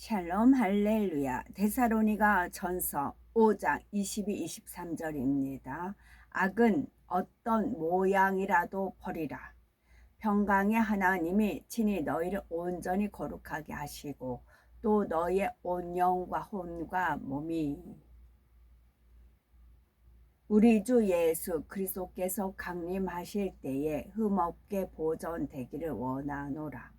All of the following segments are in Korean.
샬롬 할렐루야. 데살로니가 전서 5장 22, 23절입니다. 악은 어떤 모양이라도 버리라. 평강의 하나님이 친히 너희를 온전히 거룩하게 하시고 또 너희의 온 영과 혼과 몸이 우리 주 예수 그리스도께서 강림하실 때에 흠없게 보존되기를 원하노라.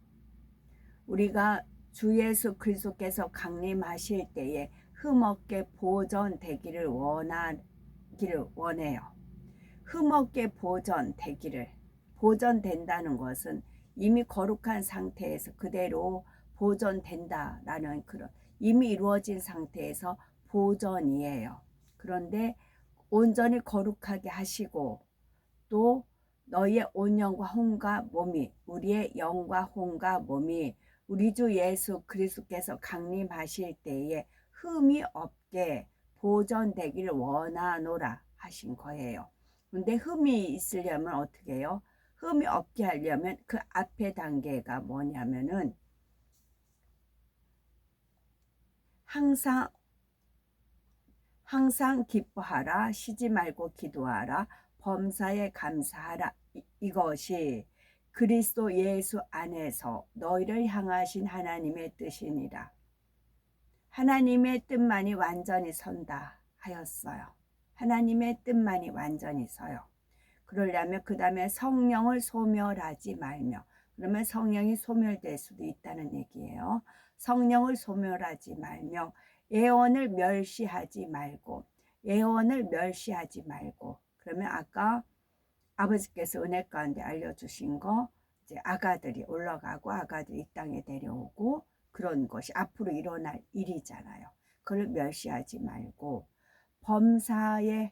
우리가 주 예수 그리스도께서 강림하실 때에 흠없게 보존되기를 원해요. 흠없게 보존된다는 것은 이미 거룩한 상태에서 그대로 보존된다라는 그런 이미 이루어진 상태에서 보존이에요. 그런데 온전히 거룩하게 하시고 또 너희의 온 영과 혼과 몸이 우리의 영과 혼과 몸이 우리 주 예수 그리스도께서 강림하실 때에 흠이 없게 보존되기를 원하노라 하신 거예요. 근데 흠이 있으려면 어떻게 해요? 흠이 없게 하려면 그 앞에 단계가 뭐냐면은 항상 기뻐하라, 쉬지 말고 기도하라, 범사에 감사하라. 이것이 그리스도 예수 안에서 너희를 향하신 하나님의 뜻이니라. 하나님의 뜻만이 완전히 선다 하였어요. 하나님의 뜻만이 완전히 서요. 그러려면 그 다음에 성령을 소멸하지 말며, 그러면 성령이 소멸될 수도 있다는 얘기예요. 성령을 소멸하지 말며 예언을 멸시하지 말고, 그러면 아까 아버지께서 은혜 가운데 알려주신 거, 이제 아가들이 올라가고 아가들이 이 땅에 내려오고 그런 것이 앞으로 일어날 일이잖아요. 그걸 멸시하지 말고 범사에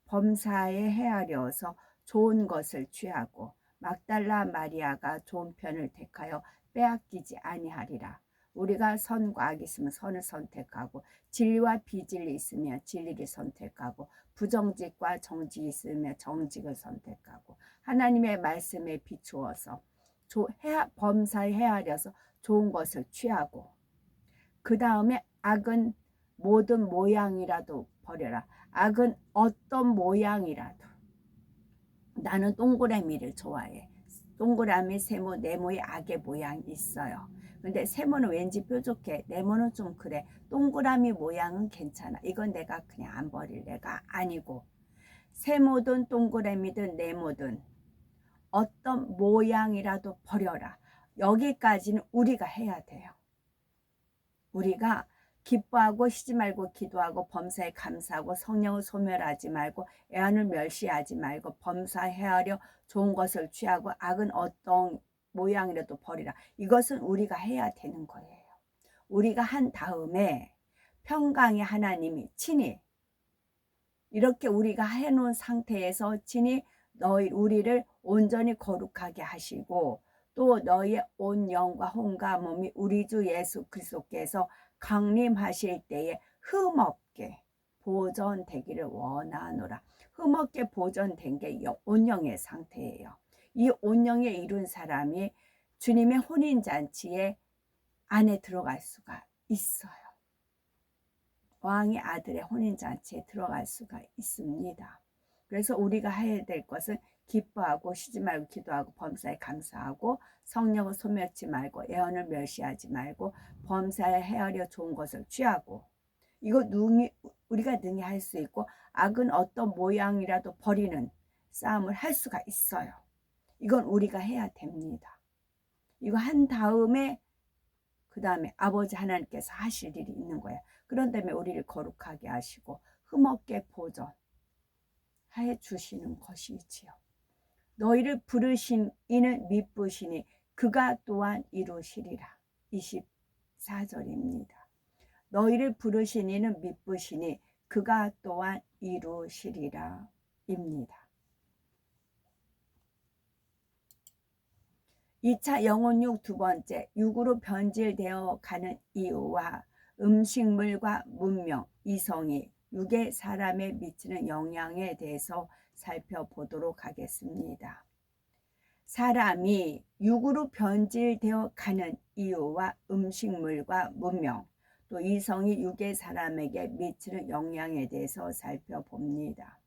헤아려서 좋은 것을 취하고 막달라 마리아가 좋은 편을 택하여 빼앗기지 아니하리라. 우리가 선과 악이 있으면 선을 선택하고 진리와 비진리 있으면 진리를 선택하고 부정직과 정직이 있으면 정직을 선택하고 하나님의 말씀에 비추어서 범사에 헤아려서 좋은 것을 취하고 그 다음에 악은 모든 모양이라도 버려라. 악은 어떤 모양이라도. 나는 동그라미를 좋아해. 동그라미, 세모, 네모의 악의 모양이 있어요. 근데 세모는 왠지 뾰족해. 네모는 좀 그래. 동그라미 모양은 괜찮아. 이건 내가 그냥 안 버릴 애가 아니고, 세모든 동그라미든 네모든 어떤 모양이라도 버려라. 여기까지는 우리가 해야 돼요. 우리가 기뻐하고 쉬지 말고 기도하고 범사에 감사하고 성령을 소멸하지 말고 애안을 멸시하지 말고 범사에 헤아려 좋은 것을 취하고 악은 어떤 모양이라도 버리라. 이것은 우리가 해야 되는 거예요. 우리가 한 다음에 평강의 하나님이 친히 이렇게 우리가 해놓은 상태에서 친히 우리를 온전히 거룩하게 하시고 또 너희의 온 영과 혼과 몸이 우리 주 예수 그리스도께서 강림하실 때에 흠없게 보존되기를 원하노라. 흠없게 보존된 게 온영의 상태예요. 이 온영에 이룬 사람이 주님의 혼인잔치에 안에 들어갈 수가 있어요. 왕의 아들의 혼인잔치에 들어갈 수가 있습니다. 그래서 우리가 해야 될 것은 기뻐하고 쉬지 말고 기도하고 범사에 감사하고 성령을 소멸치 말고 예언을 멸시하지 말고 범사에 헤아려 좋은 것을 취하고 이거 우리가 능히 할 수 있고 악은 어떤 모양이라도 버리는 싸움을 할 수가 있어요. 이건 우리가 해야 됩니다. 이거 한 다음에 그 다음에 아버지 하나님께서 하실 일이 있는 거예요. 그런 다음에 우리를 거룩하게 하시고 흠없게 보존해 주시는 것이지요. 너희를 부르신 이는 미쁘시니 그가 또한 이루시리라. 24절입니다. 너희를 부르신 이는 미쁘시니 그가 또한 이루시리라 입니다. 2차 영혼육 두 번째, 육으로 변질되어 가는 이유와 음식물과 문명, 이성이 육의 사람에 미치는 영향에 대해서 살펴보도록 하겠습니다. 사람이 육으로 변질되어 가는 이유와 음식물과 문명, 또 이성이 육의 사람에게 미치는 영향에 대해서 살펴봅니다.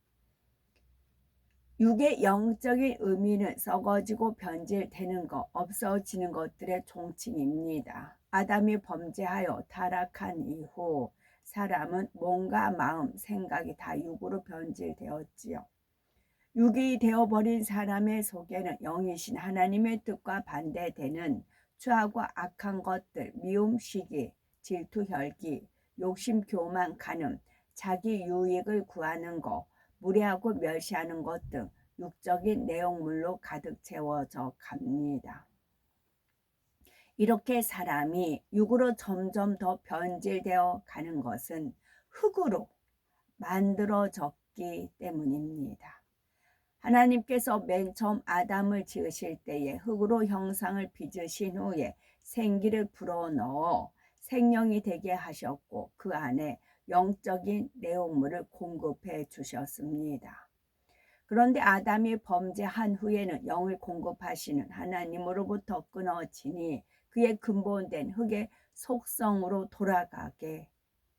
육의 영적인 의미는 썩어지고 변질되는 것, 없어지는 것들의 총칭입니다. 아담이 범죄하여 타락한 이후 사람은 몸과 마음, 생각이 다 육으로 변질되었지요. 육이 되어버린 사람의 속에는 영이신 하나님의 뜻과 반대되는 추하고 악한 것들, 미움, 시기, 질투, 혈기, 욕심, 교만, 간음, 자기 유익을 구하는 것, 무례하고 멸시하는 것 등 육적인 내용물로 가득 채워져 갑니다. 이렇게 사람이 육으로 점점 더 변질되어 가는 것은 흙으로 만들어졌기 때문입니다. 하나님께서 맨 처음 아담을 지으실 때에 흙으로 형상을 빚으신 후에 생기를 불어넣어 생명이 되게 하셨고 그 안에 영적인 내용물을 공급해 주셨습니다. 그런데 아담이 범죄한 후에는 영을 공급하시는 하나님으로부터 끊어지니 그의 근본된 흙의 속성으로 돌아가게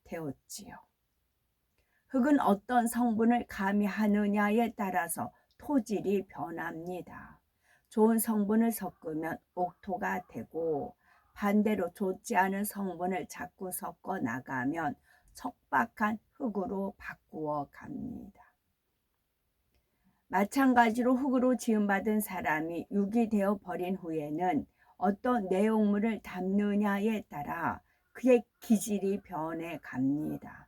되었지요. 흙은 어떤 성분을 가미하느냐에 따라서 토질이 변합니다. 좋은 성분을 섞으면 옥토가 되고 반대로 좋지 않은 성분을 자꾸 섞어 나가면 척박한 흙으로 바꾸어 갑니다. 마찬가지로 흙으로 지음받은 사람이 육이 되어 버린 후에는 어떤 내용물을 담느냐에 따라 그의 기질이 변해 갑니다.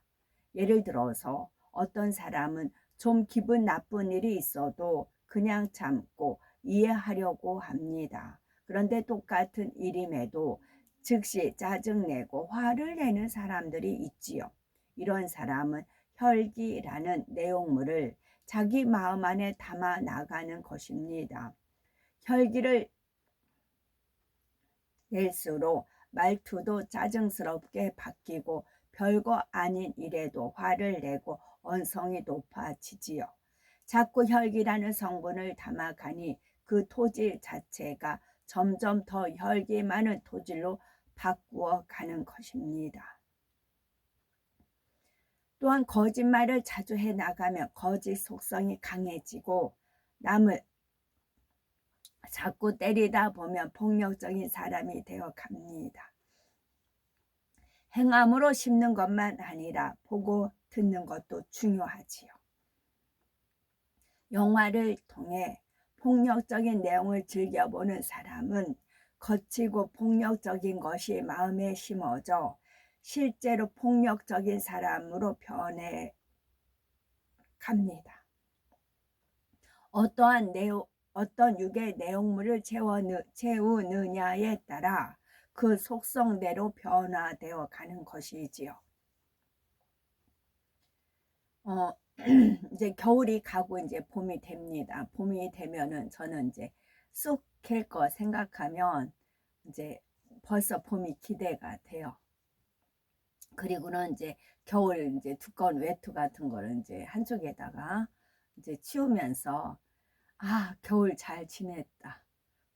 예를 들어서 어떤 사람은 좀 기분 나쁜 일이 있어도 그냥 참고 이해하려고 합니다. 그런데 똑같은 일임에도 즉시 짜증내고 화를 내는 사람들이 있지요. 이런 사람은 혈기라는 내용물을 자기 마음 안에 담아 나가는 것입니다. 혈기를 낼수록 말투도 짜증스럽게 바뀌고 별거 아닌 일에도 화를 내고 언성이 높아지지요. 자꾸 혈기라는 성분을 담아가니 그 토질 자체가 점점 더 혈기 많은 토질로 바꾸어 가는 것입니다. 또한 거짓말을 자주 해 나가면 거짓 속성이 강해지고 남을 자꾸 때리다 보면 폭력적인 사람이 되어 갑니다. 행함으로 심는 것만 아니라 보고 듣는 것도 중요하지요. 영화를 통해 폭력적인 내용을 즐겨보는 사람은 거치고 폭력적인 것이 마음에 심어져 실제로 폭력적인 사람으로 변해 갑니다. 어떤 육의 내용물을 채우느냐에 따라 그 속성대로 변화되어 가는 것이지요. 이제 겨울이 가고 이제 봄이 됩니다. 봄이 되면은 저는 이제 쑥 캘 거 생각하면 이제 벌써 봄이 기대가 돼요. 그리고는 이제 겨울 이제 두꺼운 외투 같은 거를 이제 한쪽에다가 이제 치우면서 아, 겨울 잘 지냈다.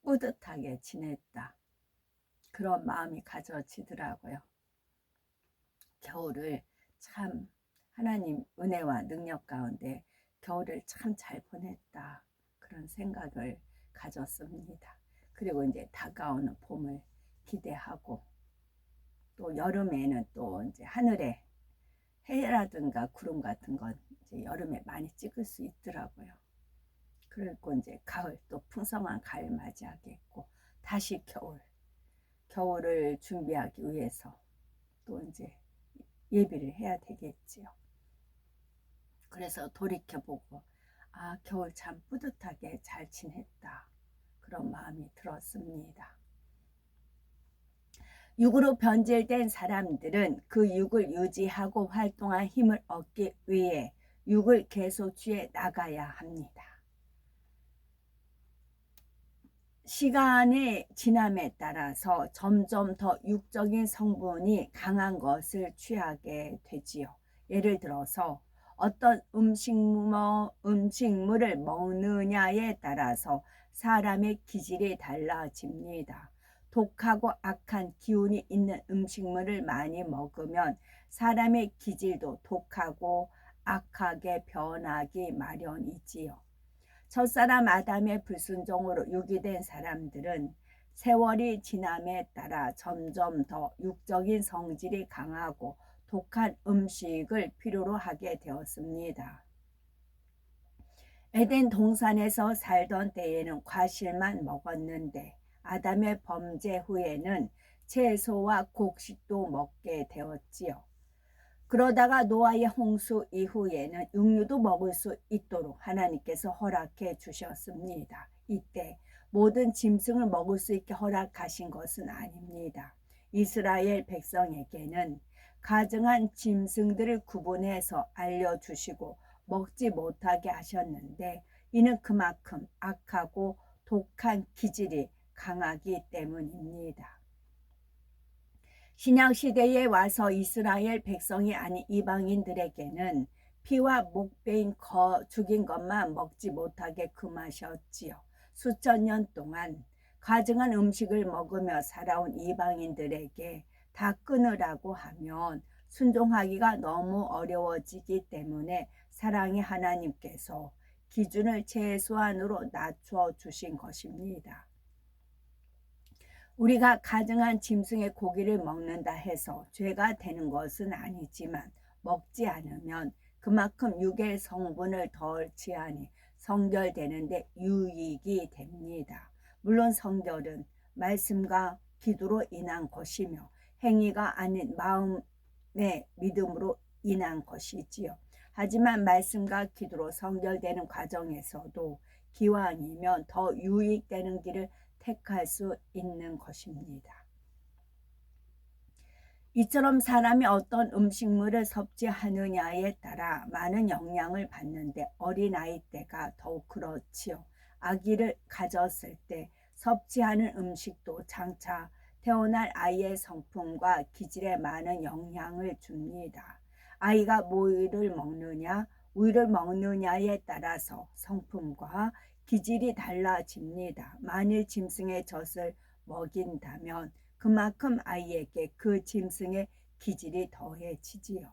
뿌듯하게 지냈다. 그런 마음이 가져지더라고요. 겨울을 참 하나님 은혜와 능력 가운데 겨울을 참 잘 보냈다. 그런 생각을 가졌습니다. 그리고 이제 다가오는 봄을 기대하고 또 여름에는 또 이제 하늘에 해라든가 구름 같은 건 이제 여름에 많이 찍을 수 있더라고요. 그리고 이제 가을 또 풍성한 가을 맞이하겠고 다시 겨울을 준비하기 위해서 또 이제 예비를 해야 되겠지요. 그래서 돌이켜보고 아, 겨울 참 뿌듯하게 잘 지냈다. 그런 마음이 들었습니다. 육으로 변질된 사람들은 그 육을 유지하고 활동할 힘을 얻기 위해 육을 계속 취해 나가야 합니다. 시간의 지남에 따라서 점점 더 육적인 성분이 강한 것을 취하게 되지요. 예를 들어서 어떤 음식물을 먹느냐에 따라서 사람의 기질이 달라집니다. 독하고 악한 기운이 있는 음식물을 많이 먹으면 사람의 기질도 독하고 악하게 변하기 마련이지요. 첫사람 아담의 불순종으로 유기된 사람들은 세월이 지남에 따라 점점 더 육적인 성질이 강하고 독한 음식을 필요로 하게 되었습니다. 에덴 동산에서 살던 때에는 과실만 먹었는데 아담의 범죄 후에는 채소와 곡식도 먹게 되었지요. 그러다가 노아의 홍수 이후에는 육류도 먹을 수 있도록 하나님께서 허락해 주셨습니다. 이때 모든 짐승을 먹을 수 있게 허락하신 것은 아닙니다. 이스라엘 백성에게는 가증한 짐승들을 구분해서 알려주시고 먹지 못하게 하셨는데 이는 그만큼 악하고 독한 기질이 강하기 때문입니다. 신약시대에 와서 이스라엘 백성이 아닌 이방인들에게는 피와 목베인 죽인 것만 먹지 못하게 금하셨지요. 수천 년 동안 가증한 음식을 먹으며 살아온 이방인들에게 다 끊으라고 하면 순종하기가 너무 어려워지기 때문에 사랑의 하나님께서 기준을 최소한으로 낮춰 주신 것입니다. 우리가 가증한 짐승의 고기를 먹는다 해서 죄가 되는 것은 아니지만 먹지 않으면 그만큼 육의 성분을 덜 취하니 성결되는데 유익이 됩니다. 물론 성결은 말씀과 기도로 인한 것이며 행위가 아닌 마음의 믿음으로 인한 것이지요. 하지만 말씀과 기도로 성결되는 과정에서도 기왕이면 더 유익되는 길을 택할 수 있는 것입니다. 이처럼 사람이 어떤 음식물을 섭취하느냐에 따라 많은 영향을 받는데 어린아이 때가 더욱 그렇지요. 아기를 가졌을 때 섭취하는 음식도 장차 태어날 아이의 성품과 기질에 많은 영향을 줍니다. 아이가 우유를 먹느냐에 따라서 성품과 기질이 달라집니다. 만일 짐승의 젖을 먹인다면 그만큼 아이에게 그 짐승의 기질이 더해지지요.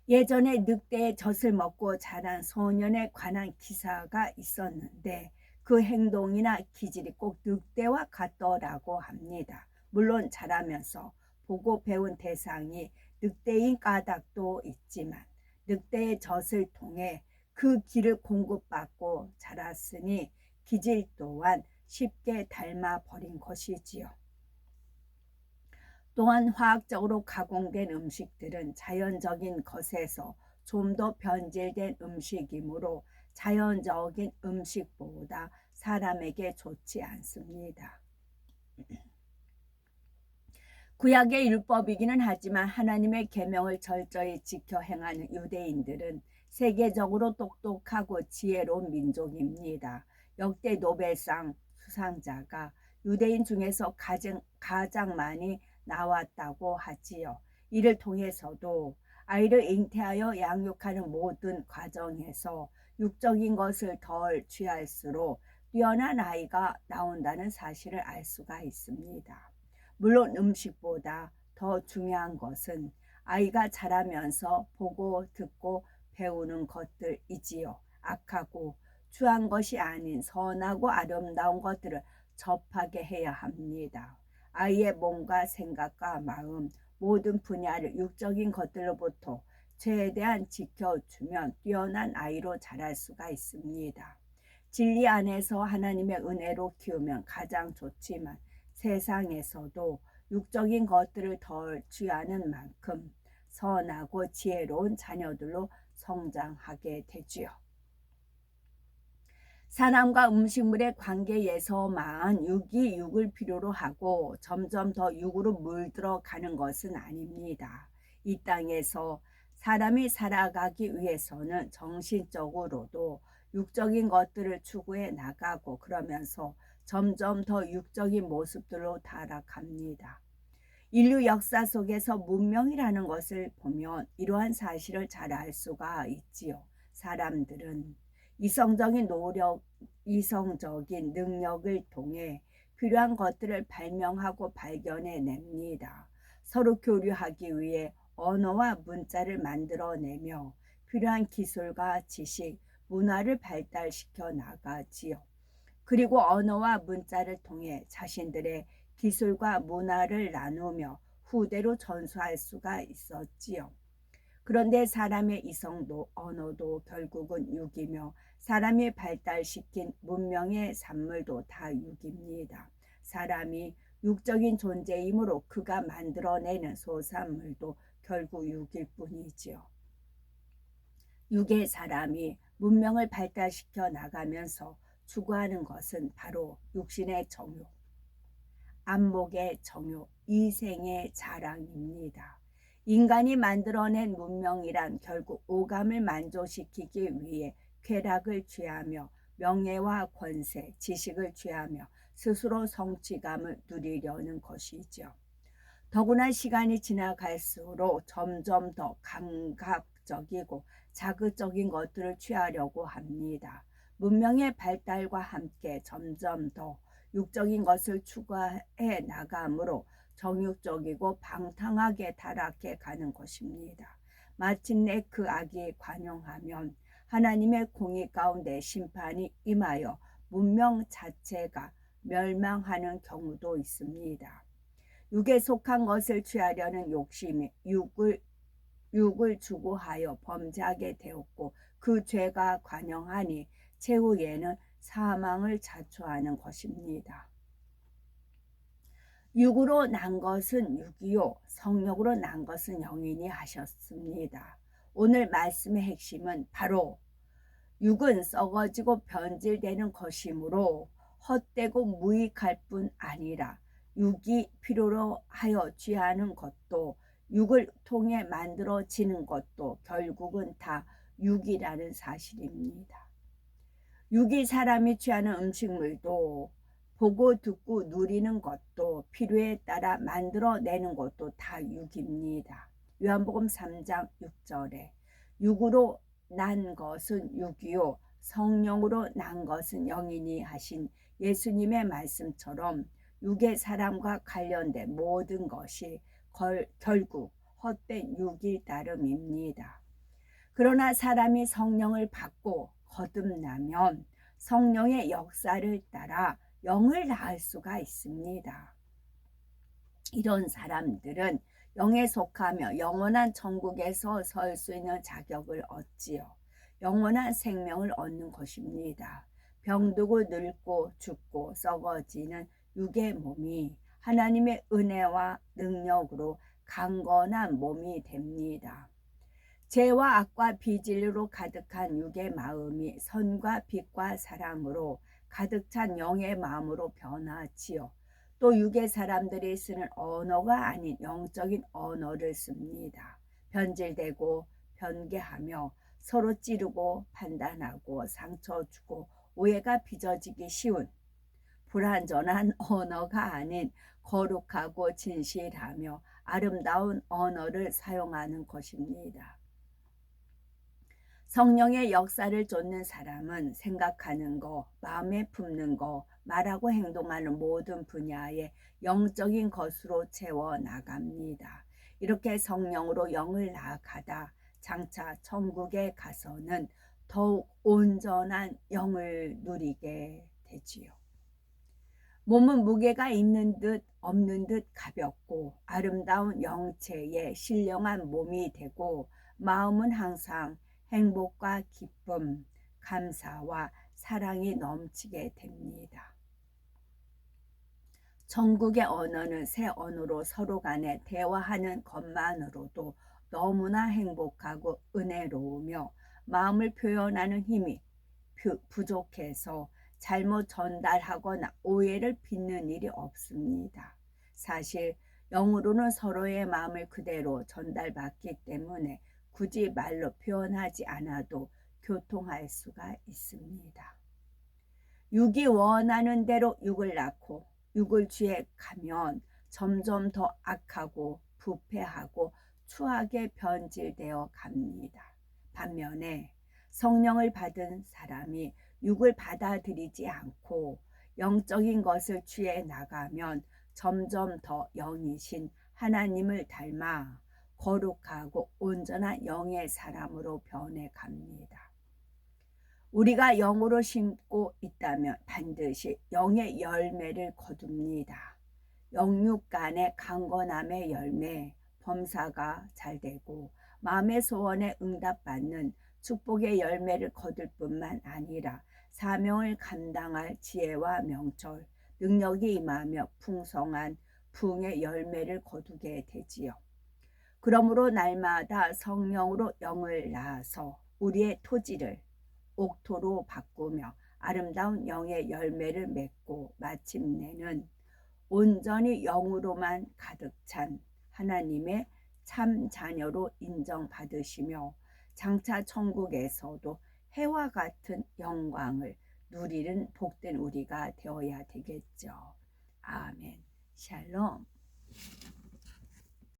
예전에 늑대의 젖을 먹고 자란 소년에 관한 기사가 있었는데 그 행동이나 기질이 꼭 늑대와 같더라고 합니다. 물론 자라면서 보고 배운 대상이 늑대인 까닭도 있지만 늑대의 젖을 통해 그 기를 공급받고 자랐으니 기질 또한 쉽게 닮아버린 것이지요. 또한 화학적으로 가공된 음식들은 자연적인 것에서 좀 더 변질된 음식이므로 자연적인 음식보다 사람에게 좋지 않습니다. 구약의 율법이기는 하지만 하나님의 계명을 철저히 지켜 행하는 유대인들은 세계적으로 똑똑하고 지혜로운 민족입니다. 역대 노벨상 수상자가 유대인 중에서 가장 많이 나왔다고 하지요. 이를 통해서도 아이를 잉태하여 양육하는 모든 과정에서 육적인 것을 덜 취할수록 뛰어난 아이가 나온다는 사실을 알 수가 있습니다. 물론 음식보다 더 중요한 것은 아이가 자라면서 보고 듣고 배우는 것들이지요. 악하고 추한 것이 아닌 선하고 아름다운 것들을 접하게 해야 합니다. 아이의 몸과 생각과 마음 모든 분야를 육적인 것들로부터 최대한 지켜주면 뛰어난 아이로 자랄 수가 있습니다. 진리 안에서 하나님의 은혜로 키우면 가장 좋지만 세상에서도 육적인 것들을 덜 취하는 만큼 선하고 지혜로운 자녀들로 성장하게 되지요. 사람과 음식물의 관계에서만 육이 육을 필요로 하고 점점 더 육으로 물들어가는 것은 아닙니다. 이 땅에서 사람이 살아가기 위해서는 정신적으로도 육적인 것들을 추구해 나가고 그러면서 점점 더 육적인 모습들로 타락합니다. 인류 역사 속에서 문명이라는 것을 보면 이러한 사실을 잘 알 수가 있지요. 사람들은 이성적인 이성적인 능력을 통해 필요한 것들을 발명하고 발견해냅니다. 서로 교류하기 위해 언어와 문자를 만들어내며 필요한 기술과 지식, 문화를 발달시켜 나가지요. 그리고 언어와 문자를 통해 자신들의 기술과 문화를 나누며 후대로 전수할 수가 있었지요. 그런데 사람의 이성도 언어도 결국은 육이며 사람이 발달시킨 문명의 산물도 다 육입니다. 사람이 육적인 존재이므로 그가 만들어내는 소산물도 결국 육일 뿐이지요. 육의 사람이 문명을 발달시켜 나가면서 추구하는 것은 바로 육신의 정욕, 안목의 정욕, 이생의 자랑입니다. 인간이 만들어낸 문명이란 결국 오감을 만족시키기 위해 쾌락을 취하며 명예와 권세, 지식을 취하며 스스로 성취감을 누리려는 것이죠. 더구나 시간이 지나갈수록 점점 더 감각적이고 자극적인 것들을 취하려고 합니다. 문명의 발달과 함께 점점 더 육적인 것을 추구해 나가므로 정육적이고 방탕하게 타락해 가는 것입니다. 마침내 그 악이 관영하면 하나님의 공의 가운데 심판이 임하여 문명 자체가 멸망하는 경우도 있습니다. 육에 속한 것을 취하려는 욕심이 육을 추구하여 범죄하게 되었고 그 죄가 관영하니 최후에는 사망을 자초하는 것입니다. 육으로 난 것은 육이요 성령으로 난 것은 영이니 하셨습니다. 오늘 말씀의 핵심은 바로 육은 썩어지고 변질되는 것이므로 헛되고 무익할 뿐 아니라 육이 필요로 하여 취하는 것도 육을 통해 만들어지는 것도 결국은 다 육이라는 사실입니다. 육이 사람이 취하는 음식물도 보고 듣고 누리는 것도 필요에 따라 만들어내는 것도 다 육입니다. 요한복음 3장 6절에 육으로 난 것은 육이요 성령으로 난 것은 영이니 하신 예수님의 말씀처럼 육의 사람과 관련된 모든 것이 결국 헛된 육일 따름입니다. 그러나 사람이 성령을 받고 거듭나면 성령의 역사를 따라 영을 낳을 수가 있습니다. 이런 사람들은 영에 속하며 영원한 천국에서 설 수 있는 자격을 얻지요. 영원한 생명을 얻는 것입니다. 병들고 늙고 죽고 썩어지는 육의 몸이 하나님의 은혜와 능력으로 강건한 몸이 됩니다. 죄와 악과 비진리로 가득한 육의 마음이 선과 빛과 사랑으로 가득 찬 영의 마음으로 변하지요. 또 육의 사람들이 쓰는 언어가 아닌 영적인 언어를 씁니다. 변질되고 변개하며 서로 찌르고 판단하고 상처 주고 오해가 빚어지기 쉬운 불완전한 언어가 아닌 거룩하고 진실하며 아름다운 언어를 사용하는 것입니다. 성령의 역사를 쫓는 사람은 생각하는 거, 마음에 품는 거, 말하고 행동하는 모든 분야에 영적인 것으로 채워 나갑니다. 이렇게 성령으로 영을 나아가다 장차 천국에 가서는 더욱 온전한 영을 누리게 되지요. 몸은 무게가 있는 듯 없는 듯 가볍고 아름다운 영체의 신령한 몸이 되고 마음은 항상 행복과 기쁨, 감사와 사랑이 넘치게 됩니다. 천국의 언어는 새 언어로 서로 간에 대화하는 것만으로도 너무나 행복하고 은혜로우며 마음을 표현하는 힘이 부족해서 잘못 전달하거나 오해를 빚는 일이 없습니다. 사실 영으로는 서로의 마음을 그대로 전달받기 때문에 굳이 말로 표현하지 않아도 교통할 수가 있습니다. 육이 원하는 대로 육을 낳고 육을 취해 가면 점점 더 악하고 부패하고 추하게 변질되어 갑니다. 반면에 성령을 받은 사람이 육을 받아들이지 않고 영적인 것을 취해 나가면 점점 더 영이신 하나님을 닮아 거룩하고 온전한 영의 사람으로 변해갑니다. 우리가 영으로 심고 있다면 반드시 영의 열매를 거둡니다. 영육 간의 강건함의 열매, 범사가 잘 되고 마음의 소원에 응답받는 축복의 열매를 거둘 뿐만 아니라 사명을 감당할 지혜와 명철, 능력이 임하며 풍성한 부흥의 열매를 거두게 되지요. 그러므로 날마다 성령으로 영을 낳아서 우리의 토지를 옥토로 바꾸며 아름다운 영의 열매를 맺고 마침내는 온전히 영으로만 가득 찬 하나님의 참 자녀로 인정받으시며 장차 천국에서도 해와 같은 영광을 누리는 복된 우리가 되어야 되겠죠. 아멘. 샬롬.